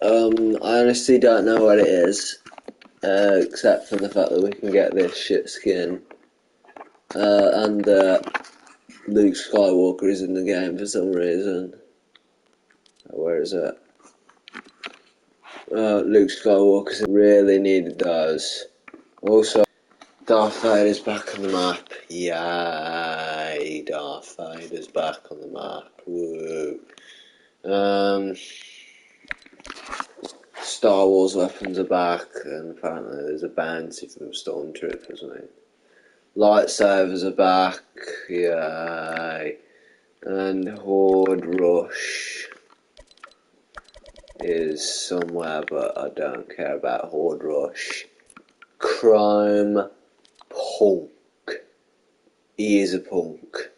I honestly don't know what it is, except for the fact that we can get this shit skin, and Luke Skywalker is in the game for some reason. Where is it? Luke Skywalker really needed those. Also, Darth Vader's back on the map. Yay! Darth Vader's back on the map. Woo! Star Wars weapons are back, and apparently there's a bounty from Stormtroopers, mate. Lightsabers are back, yay. And Horde Rush is somewhere, but I don't care about Horde Rush. Chrome Punk. He is a punk.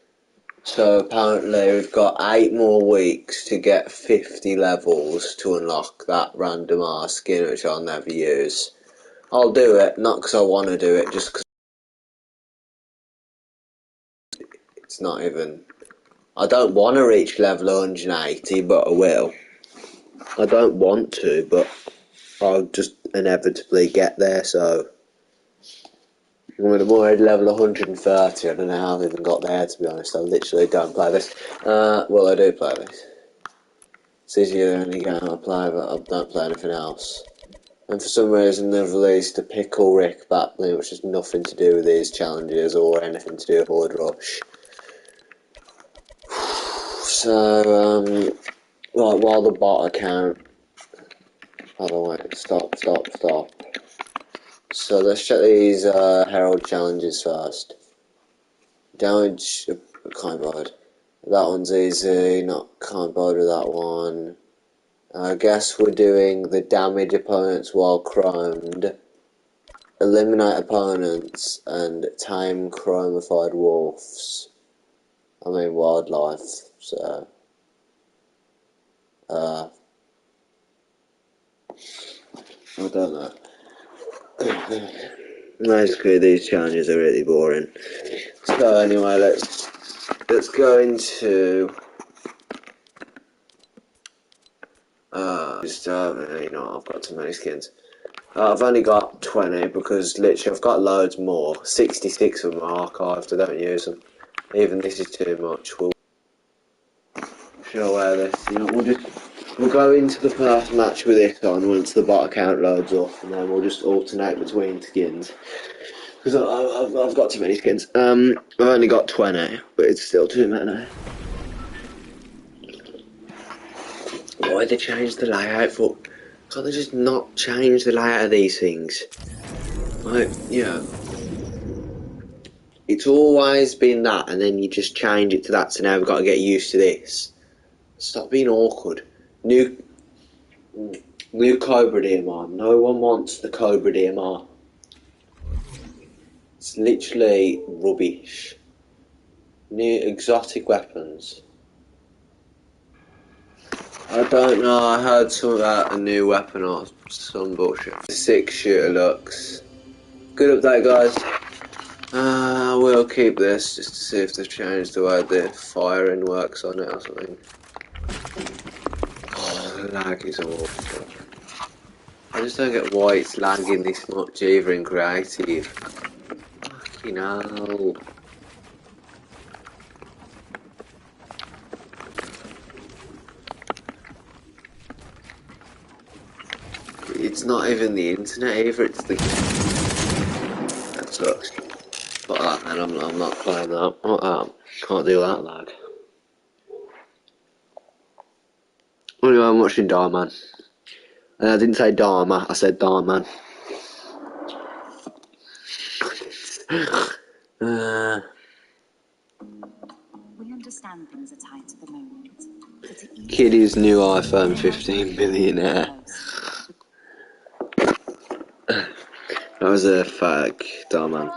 So apparently we've got 8 more weeks to get 50 levels to unlock that random ass skin, which I'll never use. I'll do it, not because I want to do it, just because it's not even... I don't want to reach level 180, but I will. I don't want to, but I'll just inevitably get there, so... I'm already level 130, I don't know how I've even got there, to be honest. I literally don't play this. Well, I do play this. It's usually the only game I play, but I don't play anything else. And for some reason they've released a Pickle Rick backbling, which has nothing to do with these challenges or anything to do with Horde Rush. So, right, while the bot account... Hold on, wait, stop. So let's check these Herald challenges first. Damage... can't bother. That one's easy, can't bother with that one. I guess we're doing the damage opponents while chromed, eliminate opponents, and tame chromified wolves. I mean wildlife, so... I don't know. Basically these challenges are really boring. So anyway, let's go into... you know, I've got too many skins. I've only got 20 because literally I've got loads more. 66 of them are archived, I don't use them. Even this is too much. We'll show where this. You know, we'll go into the first match with this on once the bot account loads up, and then we'll just alternate between skins. Because I've got too many skins. I've only got 20, but it's still too many. Why they change the layout for? Can't they just not change the layout of these things? Like, yeah. It's always been that, and then you just change it to that, so now we've got to get used to this. Stop being awkward. New Cobra DMR. No one wants the Cobra DMR. It's literally rubbish. New exotic weapons. I don't know, I heard something about a new weapon or some bullshit. 6 shooter looks. Good update, guys. We'll keep this just to see if they've changed the way the firing works on it or something. Oh, the lag is awful. I just don't get why it's lagging this much either in creative. Fucking hell. It's not even the internet either, it's the game. That sucks. But that, man, I'm not playing that. Can't do that lag. Anyway, I'm watching Darman. I didn't say Dharma, I said Darman. We understand things are tight at the moment. Kiddy's new iPhone 15 billionaire. That was a fake, Darman.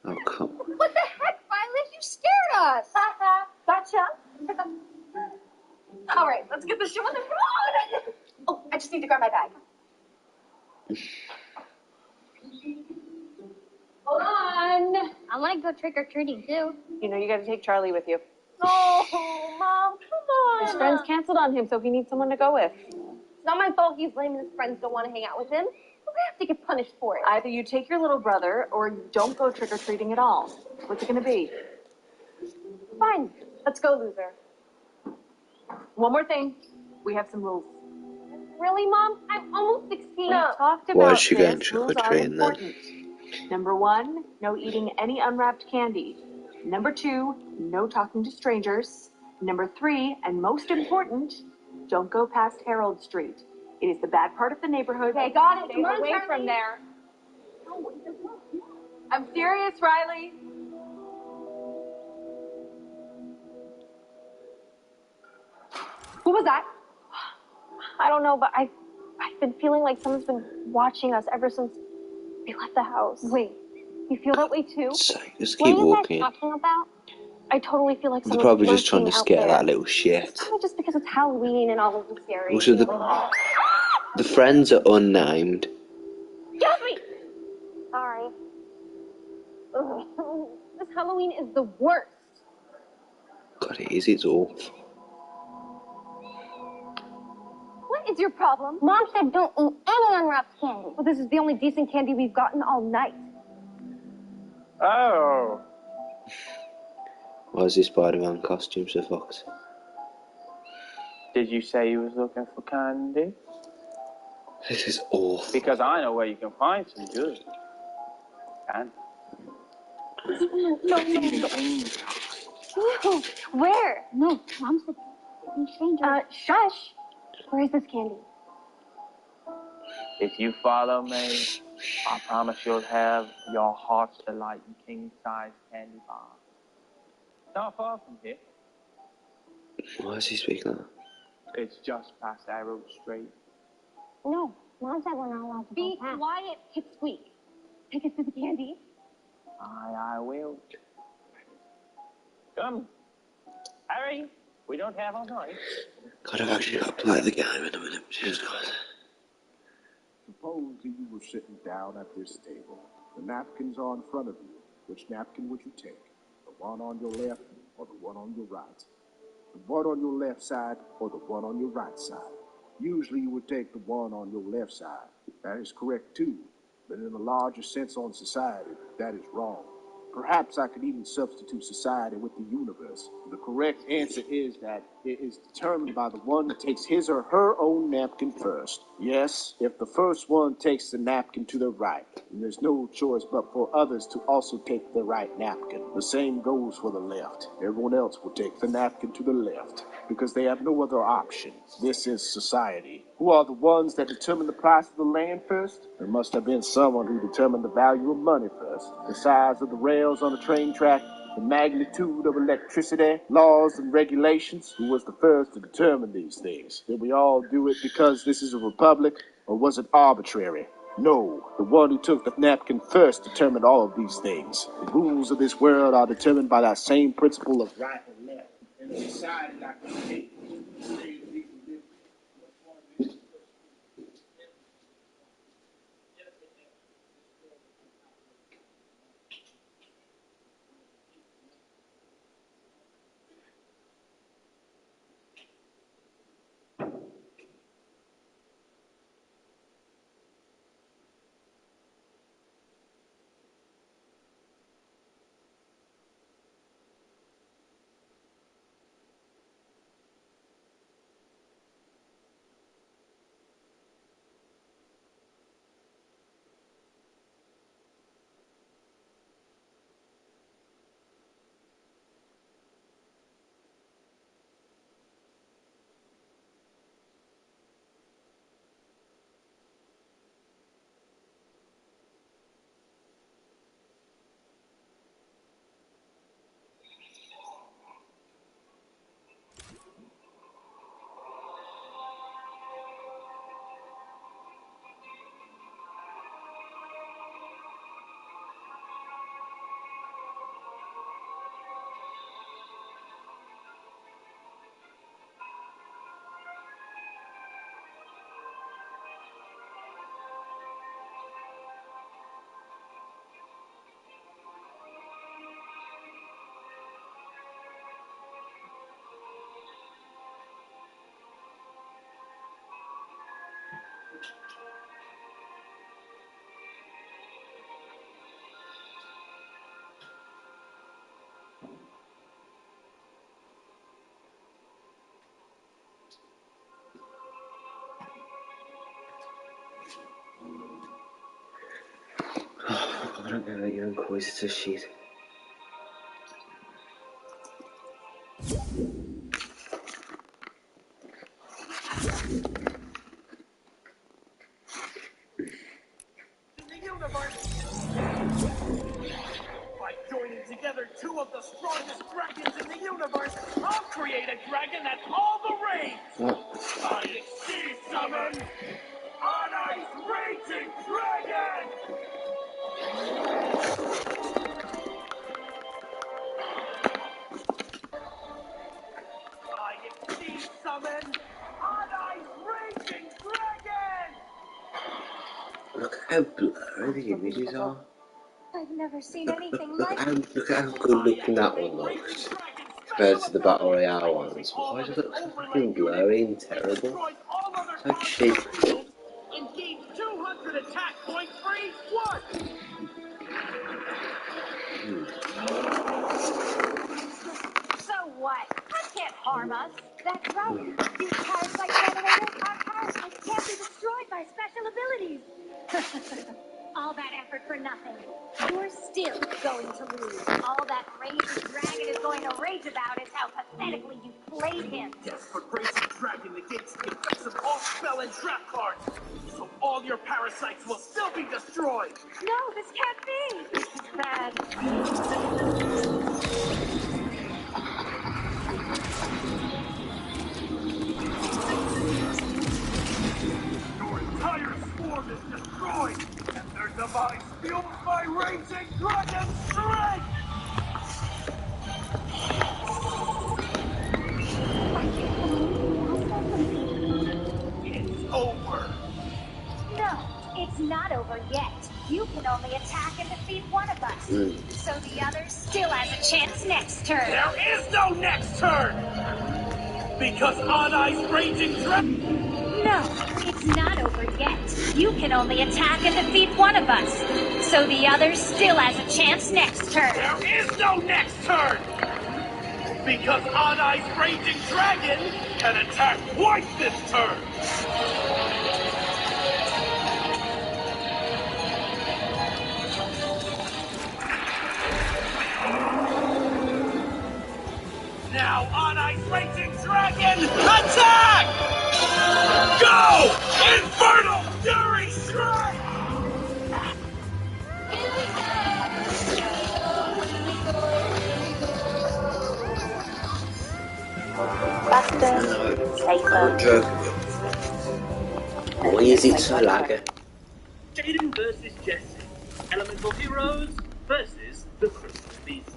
Oh, come on. What the heck, Violet? You scared us! Gotcha. Alright, let's get the show on the road! Oh, I just need to grab my bag. Hold on! I want to go trick-or-treating, too. You know you gotta take Charlie with you. Oh, Mom, come on. His friends canceled on him, so he needs someone to go with. It's not my fault he's lame and his friends don't want to hang out with him. We're gonna have to get punished for it. Either you take your little brother, or you don't go trick-or-treating at all. What's it gonna be? Fine. Let's go, loser. One more thing. We have some rules. Really, Mom? I'm almost 16. We talked Why about is she going this. Rules are trick-or-treating then? important. Number 1, no eating any unwrapped candy. Number 2, no talking to strangers. Number 3, and most important, don't go past Harold Street. It is the bad part of the neighborhood. Okay, got it. Stay Come on, away Charlie. from there. No, it doesn't work. I'm serious, Riley. What was that? I don't know, but I've been feeling like someone's been watching us ever since we left the house. Wait, you feel that way too? So, just What keep are you walking. guys talking about? I totally feel like They're someone's probably just trying to lurking out scare there. that little shit. It's probably just because it's Halloween and all of the scary. Also, the friends are unnamed. Excuse me! Sorry. Ugh. This Halloween is the worst. God, it is. It's awful. What is your problem? Mom said don't eat any unwrapped candy. Well, this is the only decent candy we've gotten all night. Oh. Why is this Spider-Man costume so fucked? Did you say you was looking for candy? This is awful. Because I know where you can find some good candy. No. Where? No, Mom said stranger. Shush. Where is this candy? If you follow me, I promise you'll have your heart's delight in king-size candy bar. Not far from here. Why is he speaking like that? It's just past Arrow Street. No, Mom said we're not allowed to be quiet, Pipsqueak. Take us to the candy. I will. Come. Harry, we don't have all night. God, I've actually got to play the game in a minute. Jesus Christ. Suppose you were sitting down at this table. The napkins are in front of you. Which napkin would you take? The one on your left or the one on your right? The one on your left side or the one on your right side? Usually you would take the one on your left side. That is correct too, but in a larger sense on society, that is wrong. Perhaps I could even substitute society with the universe. The correct answer is that it is determined by the one that takes his or her own napkin first. Yes, if the first one takes the napkin to the right, then there's no choice but for others to also take the right napkin. The same goes for the left. Everyone else will take the napkin to the left because they have no other option. This is society. Who are the ones that determine the price of the land first? There must have been someone who determined the value of money first. The size of the rails on the train track, the magnitude of electricity, laws and regulations. Who was the first to determine these things? Did we all do it because this is a republic, or was it arbitrary? No, the one who took the napkin first determined all of these things. The rules of this world are determined by that same principle of right and left. In a society like this, I don't know that you're inquisitor shit. By joining together two of the strongest dragons in the universe, I'll create a dragon that's all the rage! I see summon on ice raging dragon! I see summon on ice raging dragon! Look how blurry the images are. I've never seen anything like it. Look at how good looking that one looks compared to the Battle Royale ones. Why does it look so fucking blurry and terrible? It's like cheap. And gain 200 attack points for each one! So what? That can't harm us. That's right. These parasite generators are parasites can't be destroyed by special abilities. All that effort for nothing. You're still going to lose. All that raging dragon is going to rage about is how pathetically you played him. Yes, but raging dragon negates the effects of all spell and trap cards. So all your parasites will still be destroyed. No, this can't be. This is bad. Your entire swarm is destroyed, and their demise fueled by raging dragon strength! It's over. No, it's not over yet. You can only attack and defeat one of us. So the other still has a chance next turn. There is no next turn! Because on ice raging dragon... No, it's not over yet. You can only attack and defeat one of us. So the other still has a chance next turn. There is no next turn! Because on ice raging dragon can attack twice this turn! Now on ice raging dragon, attack! Go! Infernal Fury Strike! I'm joking. Why is it so laggy? Jaden versus Jesse. Elemental Heroes versus the Crystal Beasts.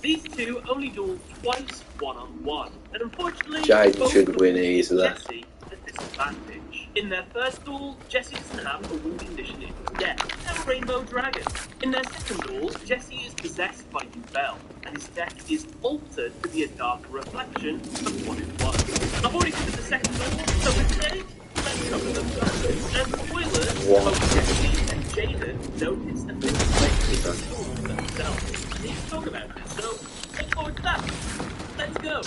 These two only duel twice one-on-one, and unfortunately, Jaden both should win put easily. Jesse at disadvantage. In their first duel, Jesse doesn't have a win condition in his deck, and Rainbow Dragon. In their second duel, Jesse is possessed by Yubel, and his deck is altered to be a darker reflection of what it was. I've already covered the second duel, so today, let's cover the first. And spoilers, both Jesse and Jaden notice and manipulate the duel themselves. We need to talk about it, so look forward to that. Let's go.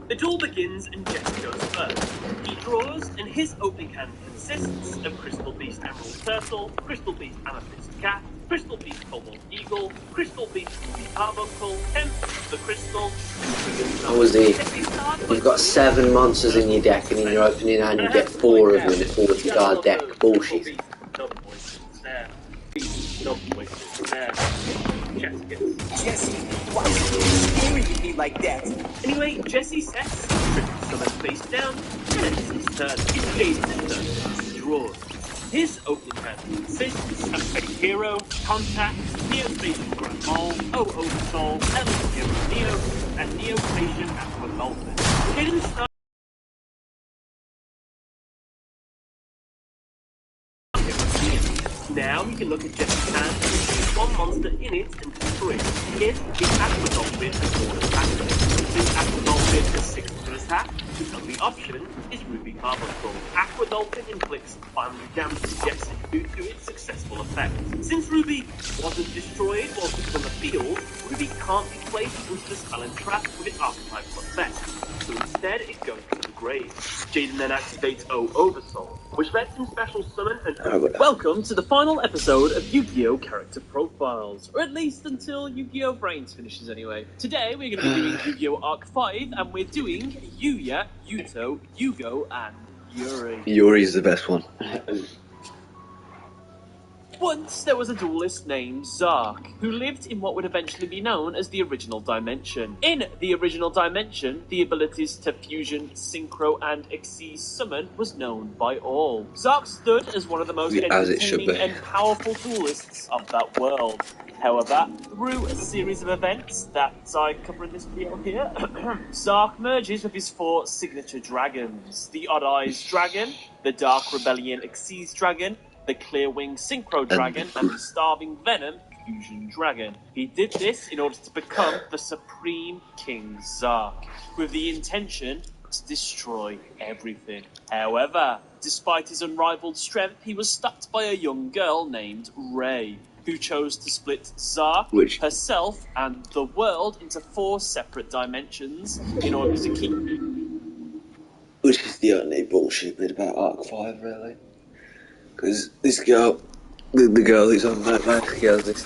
The duel begins and Jesse goes first. He draws, and his opening hand consists of Crystal Beast Emerald Turtle, Crystal Beast Amethyst Cat, Crystal Beast Cobalt Eagle, Crystal Beast Ruby Carbuncle, Hemp the Crystal, How was he? You've got 7 monsters in your deck, and in your opening hand you get 4 of them in a 40-card deck. Bullshit. Jesse, why are you staring at me like that? Anyway, Jesse sets, trips summon face down, and ends his turn. It's Jaden's turn. He draws. His opening hand consists of Fake Hero, Contact, Neospatial Grand Mole, Oversoul, Elemental Hero Neo, and Neospatian Aqua Dolphin. Jaden starts. Now you can look at Jesse's hand and choose one monster in it and destroy it. Here is Aqua Dolphin and 4 attack. This Aqua Dolphin has 6 to attack, which unleashes option is Ruby Carbuncle. Aqua Dolphin inflicts primary damage to Jessie due to its successful effect. Since Ruby wasn't destroyed whilst it was on the field, Ruby can't be placed into the spell and trap with its archetypal effect, so instead it goes to the grave. Jaden then activates O Oversoul, which lets him special summon an Welcome to the final episode of Yu-Gi-Oh! Character Profiles, or at least until Yu-Gi-Oh! Brains finishes anyway. Today we're going to be doing Yu-Gi-Oh! Arc 5, and we're doing Yuya, Yuto, Yugo, and Yuri. Yuri's the best one. Once there was a duelist named Zark, who lived in what would eventually be known as the Original Dimension. In the Original Dimension, the abilities to Fusion, Synchro, and Xyz Summon was known by all. Zark stood as one of the most entertaining and powerful duelists of that world. However, through a series of events that I cover in this video here, Zark merges with his 4 signature dragons: the Odd Eyes Dragon, the Dark Rebellion Xyz Dragon, the Clearwing Synchro Dragon, and the Starving Venom Fusion Dragon. He did this in order to become the Supreme King Zark, with the intention to destroy everything. However, despite his unrivaled strength, he was stopped by a young girl named Ray, who chose to split Zark, herself, and the world into 4 separate dimensions in order to keep... Which is the only bullshit bit about Arc 5, really. Because this girl, the girl who's on that basically has this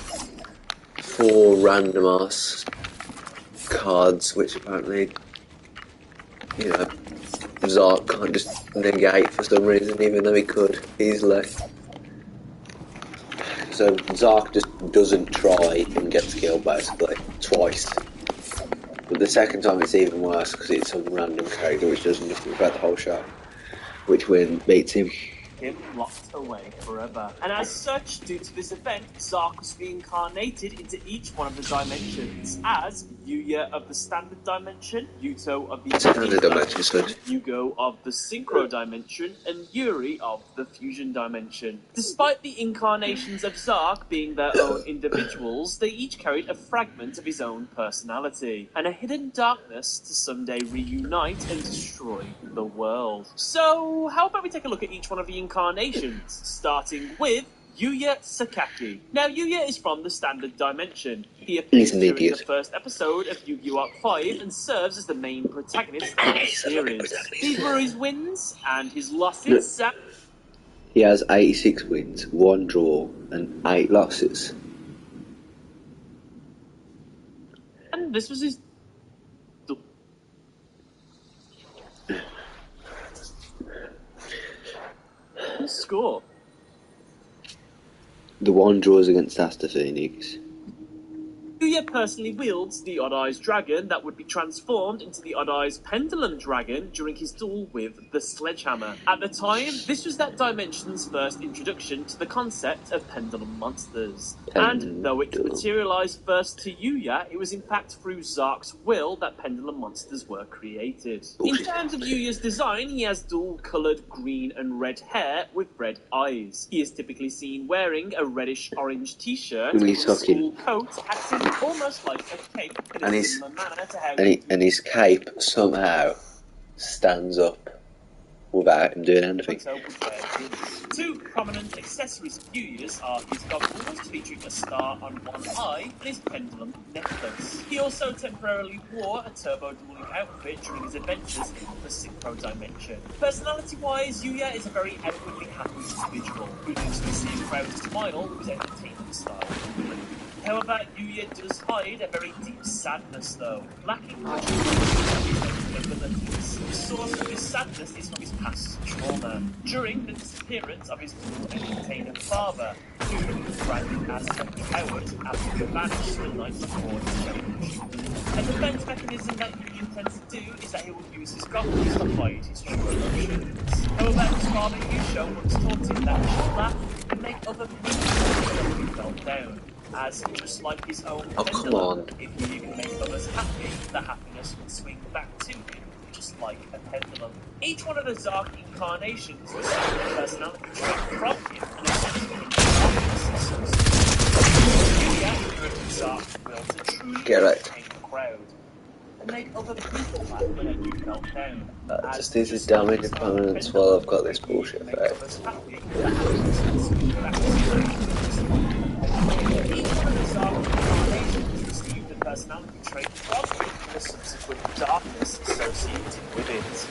4 random ass cards, which apparently, you know, Zark can't just negate for some reason, even though he could easily. So Zark just doesn't try and gets killed basically, twice. But the second time it's even worse because it's some random character which does nothing about the whole show, which beats him. Locked away forever. And as such, due to this event, Zark was reincarnated into each one of the dimensions as Yuya of the Standard Dimension, Yuto of the Standard Dimension, Yugo of the Synchro Dimension, and Yuri of the Fusion Dimension. Despite the incarnations of Zark being their own individuals, they each carried a fragment of his own personality, and a hidden darkness to someday reunite and destroy the world. So, how about we take a look at each one of the incarnations, starting with Yuya Sakaki. Now, Yuya is from the Standard Dimension. He appears during the first episode of Yu-Gi-Oh! Arc 5 and serves as the main protagonist of the series. These were his wins and his losses. He has 86 wins, 1 draw, and 8 losses. And this was his... score. The 1 draws against Asta Phoenix. Yuya personally wields the Odd Eyes Dragon that would be transformed into the Odd Eyes Pendulum Dragon during his duel with the Sledgehammer. At the time, this was that dimension's first introduction to the concept of pendulum monsters. And though it materialized first to Yuya, it was in fact through Zark's will that pendulum monsters were created. In terms of Yuya's design, he has dual-coloured green and red hair with red eyes. He is typically seen wearing a reddish-orange t-shirt with a school coat, acting almost like a cape in a similar manner to how... And his cape somehow stands up without him doing anything. 2 prominent accessories of Yuya's are his goggles featuring a star on one eye and his pendulum necklace. He also temporarily wore a turbo dueling outfit during his adventures in the Synchro Dimension. Personality-wise, Yuya is a very outwardly happy individual who lives to see a crowd smile with his entertainment style. However, Yuya does hide a very deep sadness, though, lacking much of his abilities. The source of his sadness is from his past trauma, during the disappearance of his cruel entertainer father, who was branded as a coward after the banished the night before his challenge. A defense mechanism that Yuya intends to do is that he will use his goggles to hide his true emotions. However, his father Yusho once taught him that he should laugh and make other people feel he felt down. As just like his own pendulum, if you can make others happy, the happiness will swing back to him, just like a pendulum. Each one of the Zark incarnations received a personality trait from him, and essentially Yuya inherited Zark's will to truly entertain the crowd, and make other people laugh when a new meltdown. Just easy damage opponents while I've got this bullshit effect. Each one of the Zark incarnations received a personality trait corresponding to the subsequent darkness associated with it.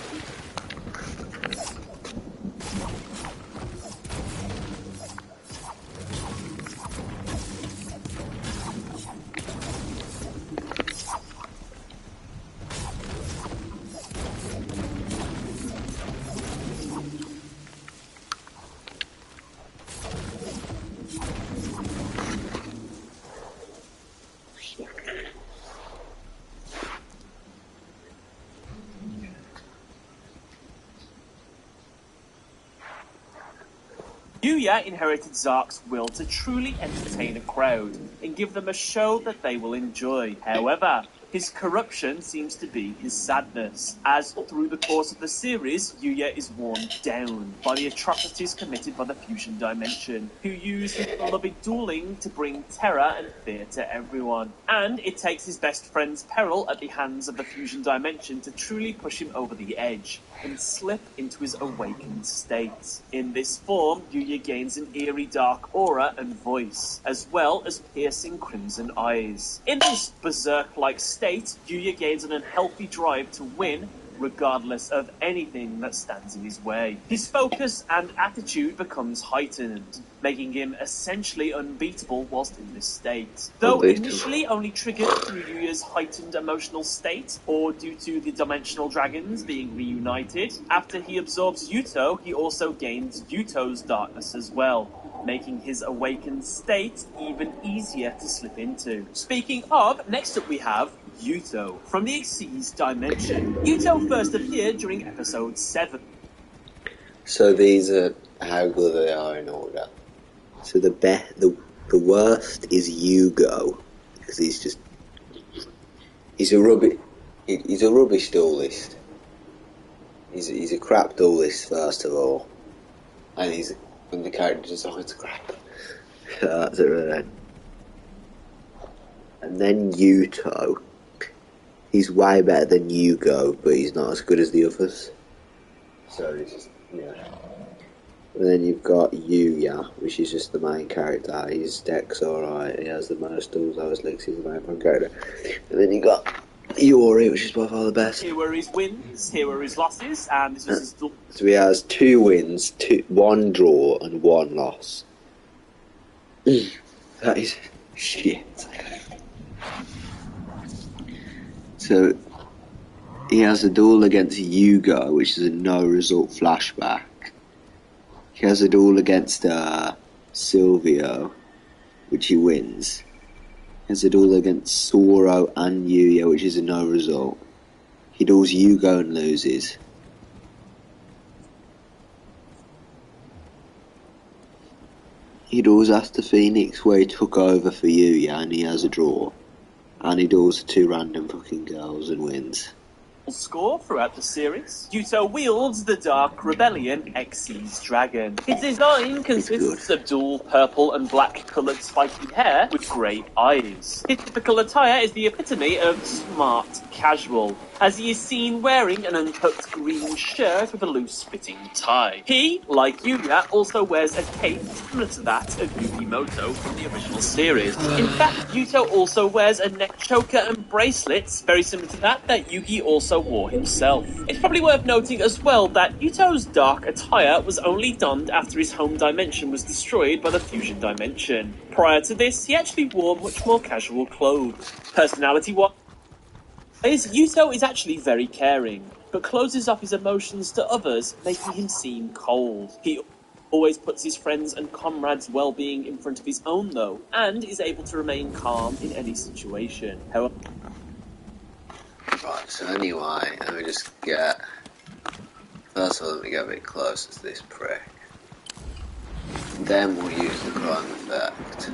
Yuya inherited Zark's will to truly entertain a crowd and give them a show that they will enjoy. However, his corruption seems to be his sadness, as through the course of the series, Yuya is worn down by the atrocities committed by the Fusion Dimension, who use his beloved dueling to bring terror and fear to everyone. And it takes his best friend's peril at the hands of the Fusion Dimension to truly push him over the edge and slip into his awakened state. In this form, Yuya gains an eerie dark aura and voice, as well as piercing crimson eyes. In this berserk-like state, Yuya gains an unhealthy drive to win, regardless of anything that stands in his way. His focus and attitude becomes heightened, making him essentially unbeatable whilst in this state. Though initially only triggered through Yuya's heightened emotional state, or due to the dimensional dragons being reunited, after he absorbs Yuto, he also gains Yuto's darkness as well, making his awakened state even easier to slip into. Speaking of, next up we have Yuto from the Xyz dimension. Yuto first appeared during episode 7. So these are how good they are in order. So the worst is Yugo, because he's a rubbish duelist. He's a crap duelist first of all, and the character design's crap. That's it really. And then Yuto. He's way better than Yugo, but he's not as good as the others. So it's just, yeah. And then you've got Yuya, which is just the main character. His deck's alright, he has the most tools, obviously, because he's the main front character. And then you got Yori, which is by far the best. Here were his wins, here were his losses, and this was his... So he has 2 wins, 1 draw, and 1 loss. That is shit. So, he has a duel against Yugo, which is a no-result flashback. He has a duel against Silvio, which he wins. He has a duel against Soro and Yuya, which is a no-result. He duels Yugo and loses. He duels after Phoenix, where he took over for Yuya, and he has a draw. And he duels 2 random fucking girls and wins. Score throughout the series. Yuto wields the Dark Rebellion Xyz Dragon. His design consists of dual purple and black coloured spiky hair with grey eyes. His typical attire is the epitome of smart casual, as he is seen wearing an untucked green shirt with a loose-fitting tie. He, like Yuya, also wears a cape similar to that of Yukimoto from the original series. In fact, Yuto also wears a neck choker and bracelets very similar to that Yugi also wore himself. It's probably worth noting as well that Yuto's dark attire was only donned after his home dimension was destroyed by the Fusion Dimension. Prior to this, he actually wore much more casual clothes. Personality-wise, Yuto is actually very caring, but closes off his emotions to others, making him seem cold. He always puts his friends' and comrades' well-being in front of his own, though, and is able to remain calm in any situation. However, right, so anyway, let me just get... First of all, let me get a bit closer to this prick. Then we'll use the crime effect.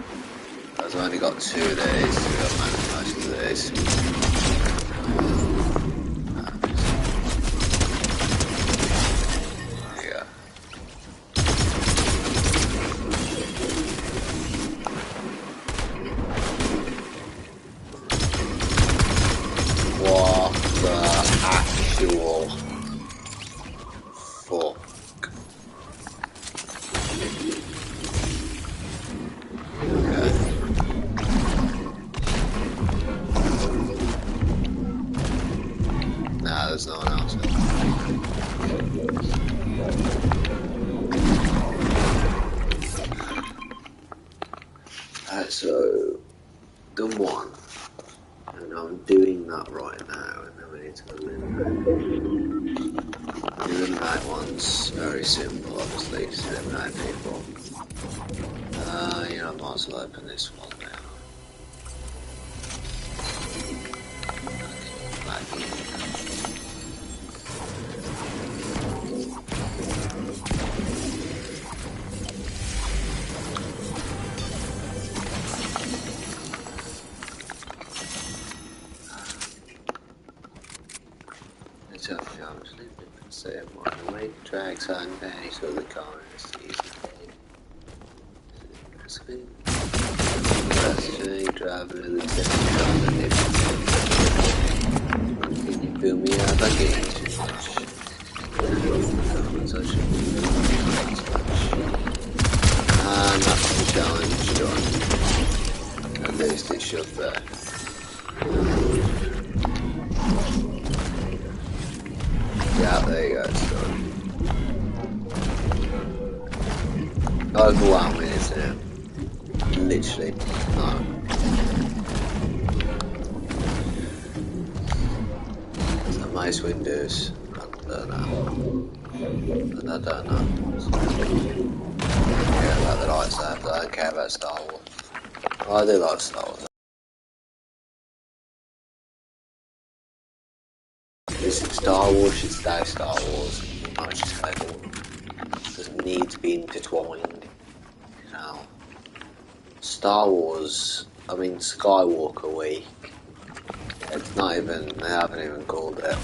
I've only got 2 of these, so we've got most of these. What the actual Nah, there's no one else. So, done one. And I'm doing that right now, and then we need to eliminate. The eliminate one's very simple, obviously, to eliminate people. You know, I might as well open this one now. It's up to I'm sleeping for 7 1 away tracks on penny so the car is easy. Driver of the second. Can you fill me up again too much? And that's the challenge done. At least it should be. Yeah, there you go, it's done. Overwhelming, isn't it? Literally, no. So Mace Windows, I don't know. And I don't know. So, I care about the lightsabers, I don't care about Star Wars. I do like Star Wars. Listen, Star Wars should stay Star Wars. I should stay Lord. It doesn't need to be intertwined. You know. Star Wars, I mean Skywalker Week. It's not even, they haven't even called it.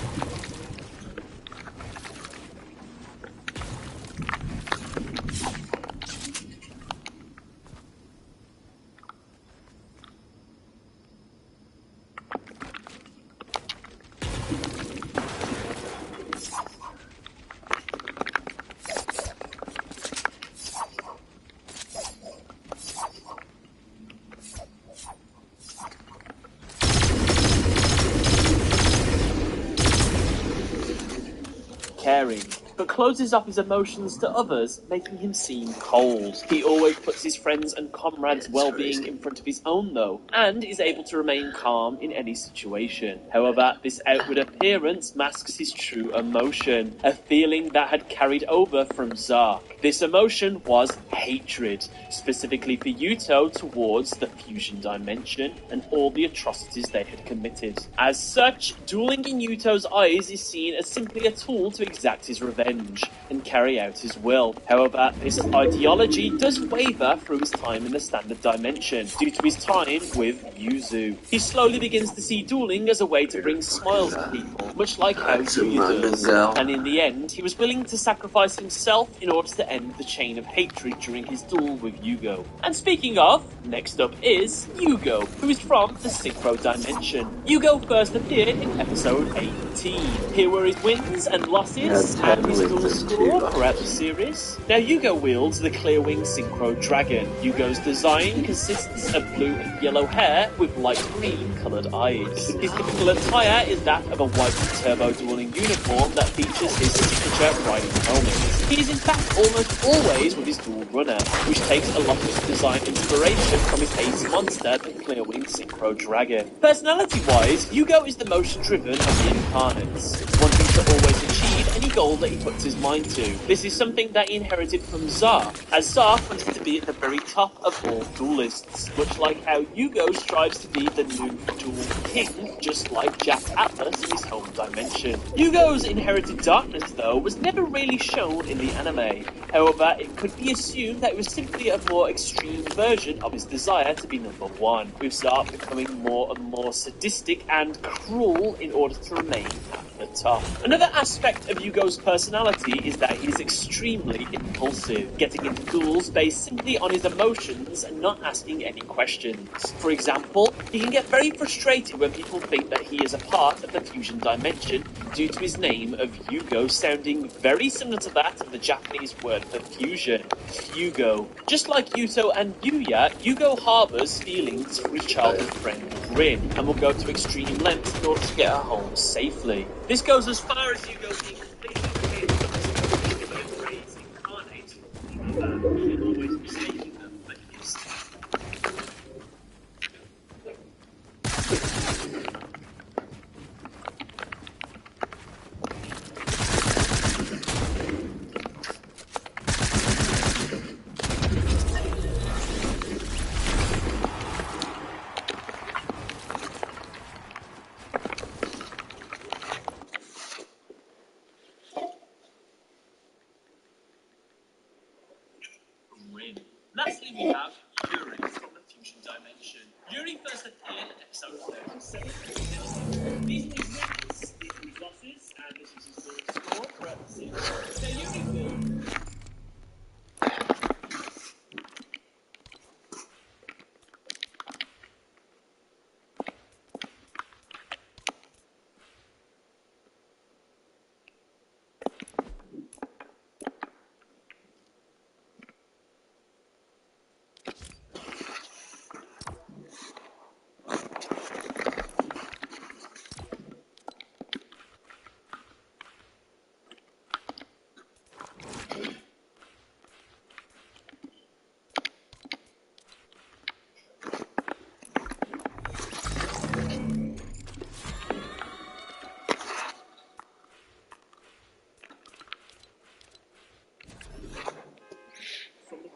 Caring, but closes off his emotions to others, making him seem cold. He always puts his friends' and comrades' well-being in front of his own, though, and is able to remain calm in any situation. However, this outward appearance masks his true emotion, a feeling that had carried over from Zark. This emotion was hatred, specifically for Yuto towards the fusion dimension and all the atrocities they had committed. As such, dueling in Yuto's eyes is seen as simply a tool to exact his revenge and carry out his will. However, this ideology does waver through his time in the standard dimension due to his time with Yuzu. He slowly begins to see dueling as a way to bring smiles to people, much like how Yuya does. And in the end, he was willing to sacrifice himself in order to end the chain of hatred during his duel with Yugo. And speaking of, next up is Yugo, who is from the Synchro Dimension. Yugo first appeared in episode 18. Here were his wins and losses and his duel score throughout the series. Now Yugo wields the Clearwing Synchro Dragon. Yugo's design consists of blue and yellow hair with light green coloured eyes. His typical attire is that of a white turbo dueling uniform that features his signature riding helmet. He is in fact almost always with his dual runner, which takes a lot of his design inspiration from his ace monster, the Clearwing Synchro Dragon. Personality-wise, Yugo is the most driven of the incarnates, wanting to always achieve any goal that he puts his mind to. This is something that he inherited from Zark, as Zark wanted to be at the very top of all duelists, much like how Yugo strives to be the new duel king, just like Jack Atlas in his home dimension. Yugo's inherited darkness, though, was never really shown in the anime. However, it could be assumed that it was simply a more extreme version of his desire to be number one, with Zark becoming more and more sadistic and cruel in order to remain at the top. Another aspect of Yugo's personality is that he is extremely impulsive, getting into duels based simply on his emotions and not asking any questions. For example, he can get very frustrated when people think that he is a part of the fusion dimension due to his name of Yugo sounding very similar to that of the Japanese word for fusion, Fugo. Just like Yuto and Yuya, Yugo harbours feelings for his childhood friend Rin and will go to extreme lengths in order to get her home safely. This goes as far as Yugo being completely okay with the rays incarnate from the other and always mistaking them for his. Lastly, we have Yuri from the Fusion Dimension. Yuri first appeared in episode 37. These were his wins, these were his losses, and this was his goal score throughout the series. So Yuri will...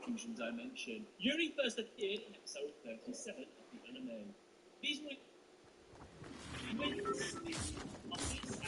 Fusion Dimension. Yuri first appeared in episode 37 of the anime. These were wins, these were losses,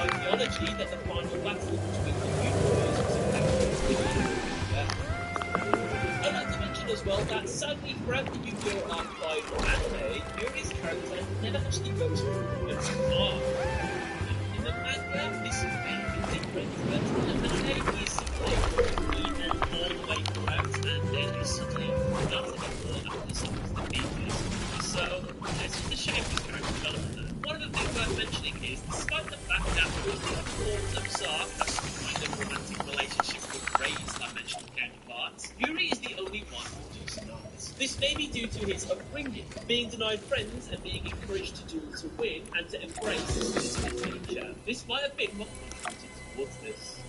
ideology that the final battle between the universe was about. I'd like to mention as well that sadly throughout the Yu-Gi-Oh! Arc 5 anime, Yuri's character never actually goes through its arc. In the manga, this may be different, but in the anime, he's simply evil all the way throughout, and then he's suddenly not anymore after someone's defeated. So, this is the shape of character development. One of the things worth mentioning is, despite the fact that most of the forms of Zark have some kind of romantic relationship with Ray's dimensional counterparts, Yuri is the only one who does not. This may be due to his upbringing, being denied friends and being encouraged to do to win and to embrace his nature. This might have been what contributed towards this.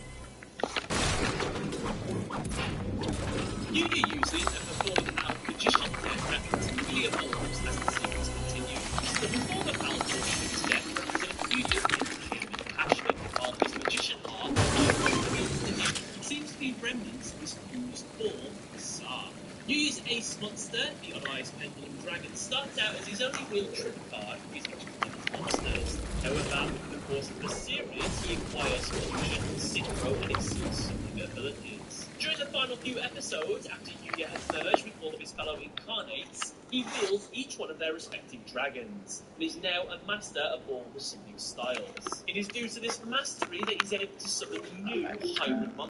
Yuya uses and performing out magician death that continually evolves as the series continues. The performer Baldur shoots death represents Yuya's energy and passion, while his magician arm seems to be remnants of his fused form, Zark. Yuya's ace monster, the Uneyes Pendulum Dragon, starts out as his only real trick card for his monsters. However, in the course of the series, he acquires fusion, synchro, and exceeds summoning abilities. During the final few episodes, after Yuya has merged with all of his fellow incarnates, he wields each one of their respective dragons, and is now a master of all the summoning styles. It is due to this mastery that he's able to summon new hybrid monsters.